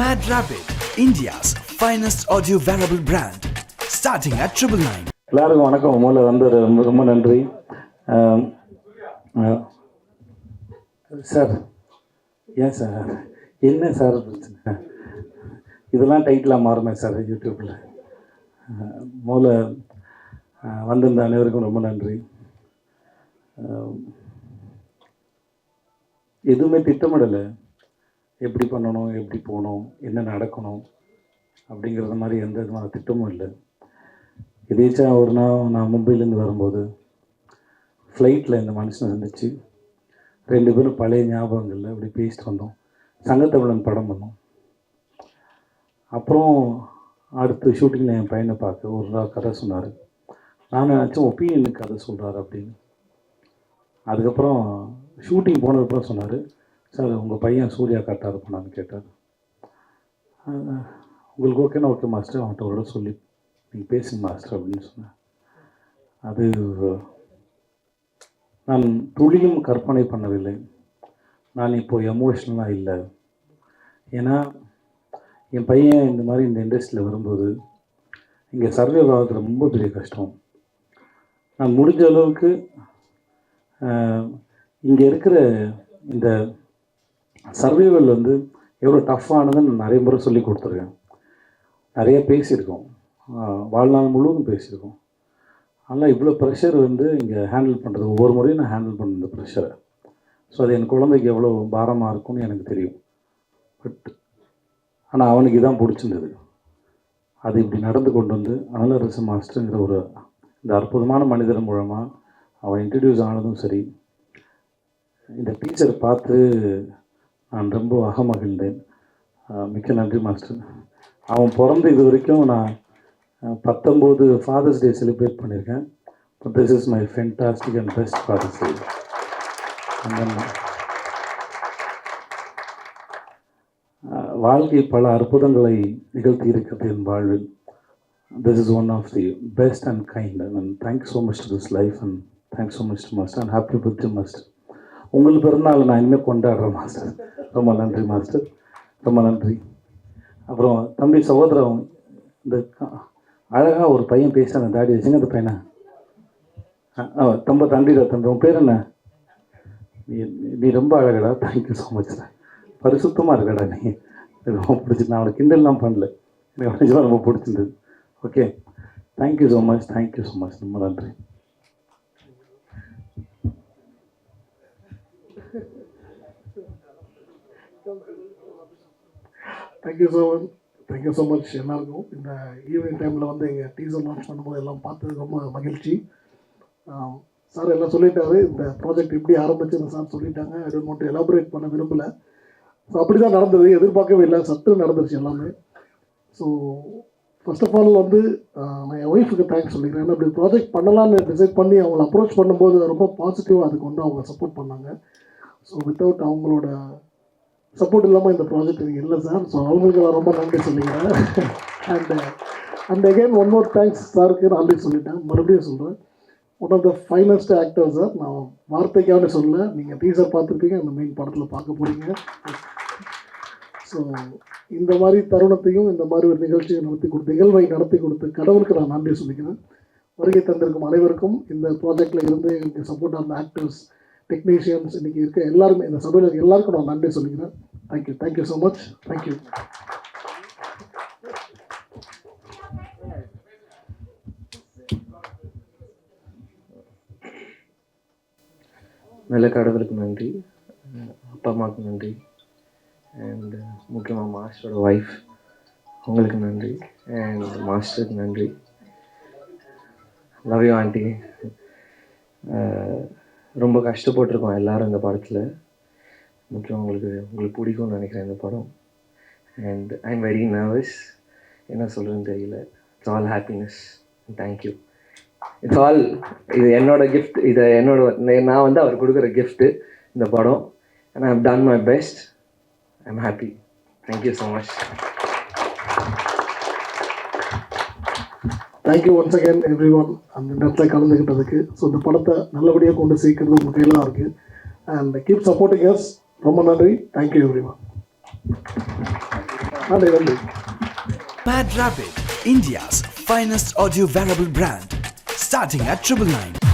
Mad Rabbit, India's finest audio wearable brand, starting at 999. எல்லாருக்கும் வணக்கம். முதல்ல வந்து ரொம்ப நன்றி சார். ஏன் சார் என்ன சார் பிரச்சனை? இதெல்லாம் டைட்டிலாக மாறுமே சார் யூடியூப்பில். முதல்ல வந்திருந்த அனைவருக்கும் ரொம்ப நன்றி. எதுவுமே திட்டமிடலை, எப்படி பண்ணணும், எப்படி போகணும், என்ன நடக்கணும் அப்படிங்கிறது மாதிரி எந்த விதமான திட்டமும் இல்லை. எதேச்சா ஒரு நாள் நான் மும்பையிலேருந்து வரும்போது ஃப்ளைட்டில் இந்த மனுஷனை சந்திச்சு 2 பேரும் பழைய ஞாபகங்களில் அப்படி பேசிட்டு வந்தோம். சங்கத்தமிழன் படம் பண்ணோம். அப்புறம் அடுத்த ஷூட்டிங்கில் என் பையனை பார்க்க ஒரு நாள் கதை சொன்னார். நான் நினச்சேன் ஒப்பீனியனுக்கு கதை சொல்கிறார் அப்படின்னு. அதுக்கப்புறம் ஷூட்டிங் போனதுக்கப்புறம் சொன்னார், சார் உங்கள் பையன் சூர்யா கரெக்டாக இருப்பானான்னு கேட்டார். உங்களுக்கு ஓகேனா ஓகே மாஸ்டர், அவன்கிட்ட ஒரு சொல்லி நீங்கள் பேசுங்க மாஸ்டர் அப்படின்னு சொன்னேன். அது நான் துளியும் கற்பனை பண்ணவில்லை. நான் இப்போது எமோஷ்னலாக இல்லை. ஏன்னா என் பையன் இந்த மாதிரி இந்த இண்டஸ்ட்ரியில் வரும்போது இங்கே சர்வே ஆகிறது ரொம்ப பெரிய கஷ்டம். நான் முடிஞ்ச அளவுக்கு இங்கே இருக்கிற இந்த சர்வைவல் வந்து எவ்வளோ டஃப்பானதுன்னு நான் நிறைய முறை சொல்லி கொடுத்துருக்கேன். நிறைய பேசியிருக்கோம், வாழ்நாள் முழுவதும் பேசியிருக்கோம். ஆனால் இவ்வளோ ப்ரெஷர் வந்து இங்கே ஹேண்டில் பண்ணுறது, ஒவ்வொரு முறையும் நான் ஹேண்டில் பண்ண இந்த ப்ரெஷரை. ஸோ அது என் குழந்தைக்கு எவ்வளோ பாரமாக இருக்கும்னு எனக்கு தெரியும். பட் ஆனால் அவனுக்கு இதான் பிடிச்சிருந்தது. அது இப்படி நடந்து கொண்டு வந்து அனலரசு மாஸ்டருங்கிற ஒரு இந்த அற்புதமான மனிதர் மூலமாக அவன் இன்ட்ரடியூஸ் ஆனதும் சரி, இந்த டீச்சர் பார்த்து நான் ரொம்ப அகமகிழ்ந்தேன். மிக்க நன்றி மாஸ்டர். அவன் பிறந்து இது வரைக்கும் நான் 19 ஃபாதர்ஸ் டே செலிப்ரேட் பண்ணியிருக்கேன். But this is my fantastic and best father's day. வாழ்க்கை பல அற்புதங்களை நிகழ்த்தி இருக்கிறது என் வாழ்வில். This is one of the best and kind. And thanks so much to this life and thanks so much to master and happy birthday master. உங்களுக்கு பிறந்தநாள் நான் இனிமேல் கொண்டாடுறேன் மாஸ்டர். ரொம்ப நன்றி மாஸ்டர், ரொம்ப நன்றி. அப்புறம் தம்பி சகோதரன், இந்த அழகாக ஒரு பையன் பேச அந்த தாடி வச்சுங்க, அந்த பையனை ரொம்ப தண்டிடா தம்பி. உன் பேர் என்ன? நீ ரொம்ப அழகடா. Thank you so much. பரிசுத்தமாக இருக்கடா நீ. ரொம்ப பிடிச்சி. நான் அவனை கிண்டல்லாம் பண்ணல, எனக்கு நிஜமாக ரொம்ப பிடிச்சிருந்தது. Okay, thank you so much, thank you so much. ரொம்ப நன்றி. தேங்க்யூ ஸோ மச் எல்லாருக்கும். இந்த ஈவினிங் டைமில் வந்து எங்கள் டீசர் லான்ச் பண்ணும்போது எல்லாம் பார்த்தது ரொம்ப மகிழ்ச்சி. சார் எல்லாம் சொல்லிட்டாரு. இந்த ப்ராஜெக்ட் எப்படி ஆரம்பிச்சுன்னு சார் சொல்லிட்டாங்க. I don't want to elaborate பண்ண விரும்பலை. ஸோ அப்படி தான் நடந்தது, எதிர்பார்க்கவே இல்லை, சற்று நடந்துருச்சு எல்லாமே. ஸோ ஃபர்ஸ்ட் ஆஃப் ஆல் வந்து நான் என் ஒய்ஃபுக்கு தேங்க்ஸ் சொல்லிக்கிறேன். ஏன்னா இப்படி ப்ராஜெக்ட் பண்ணலான்னு டிசைட் பண்ணி அவங்களை அப்ரோச் பண்ணும்போது ரொம்ப பாசிட்டிவாக அதுக்கு வந்து அவங்க சப்போர்ட் பண்ணாங்க. ஸோ வித்தவுட் அவங்களோட சப்போர்ட் இல்லாமல் இந்த ப்ராஜெக்ட் எனக்கு இல்லை சார். ஸோ அவங்களுக்கு நான் ரொம்ப நன்றி சொல்லிக்கிறேன். And again one more thanks சாருக்கு. நான் ஆல்ரெடி சொல்லிட்டேன், மறுபடியும் சொல்கிறேன். One of the finest actor sir. நான் வார்த்தைக்காக சொல்ல, நீங்கள் டீசர் பார்த்துருப்பீங்க, அந்த மெயின் படத்தில் பார்க்க போகிறீங்க. ஸோ இந்த மாதிரி தருணத்தையும் இந்த மாதிரி ஒரு நிகழ்ச்சியை நிகழ்வை நடத்தி கொடுத்து கடவுளுக்கு நான் நன்றி சொல்லிக்கிறேன். வருகை தந்திருக்கும் அனைவருக்கும், இந்த ப்ராஜெக்டில் இருந்து எங்களுக்கு சப்போர்ட் ஆன ஆக்டர்ஸ், டெக்னீஷியன்ஸ், இன்றைக்கி இருக்க எல்லாருமே, இந்த சபையில் இருக்க எல்லாருக்கும் நான் நன்றி சொல்லிக்கிறேன். Thank you, thank you so much. Thank you. நல்ல கடவுளுக்கு நன்றி, அப்பா அம்மாவுக்கு நன்றி, அண்ட் முக்கியமாக மாஸ்டரோட ஒய்ஃப் உங்களுக்கு நன்றி, அண்ட் மாஸ்டருக்கு நன்றி. Love you aunty. ரொம்ப கஷ்டப்பட்டுருக்கோம் எல்லோரும் இந்த படத்தில். முக்கியம் உங்களுக்கு பிடிக்கும்னு நினைக்கிறேன் இந்த படம். And I am very nervous, என்ன சொல்கிறேன்னு தெரியல. It's all happiness. Thank you. It's all, இது என்னோட கிஃப்ட். இதை நான் வந்து அவர் கொடுக்குற கிஃப்ட்டு இந்த படம். And I have done my best. I am happy. Thank you so much. Thank you once again everyone அந்த இடத்துல கலந்துக்கிட்டதுக்கு. ஸோ இந்த படத்தை நல்லபடியாக கொண்டு சேர்க்கறது உங்கள் கையில் தான் இருக்குது. And keep supporting us. ரொம்ப நன்றி. Thank you every one. நன்றி நன்றி. Mad Rapid, India's finest audio wearable brand, starting at 999.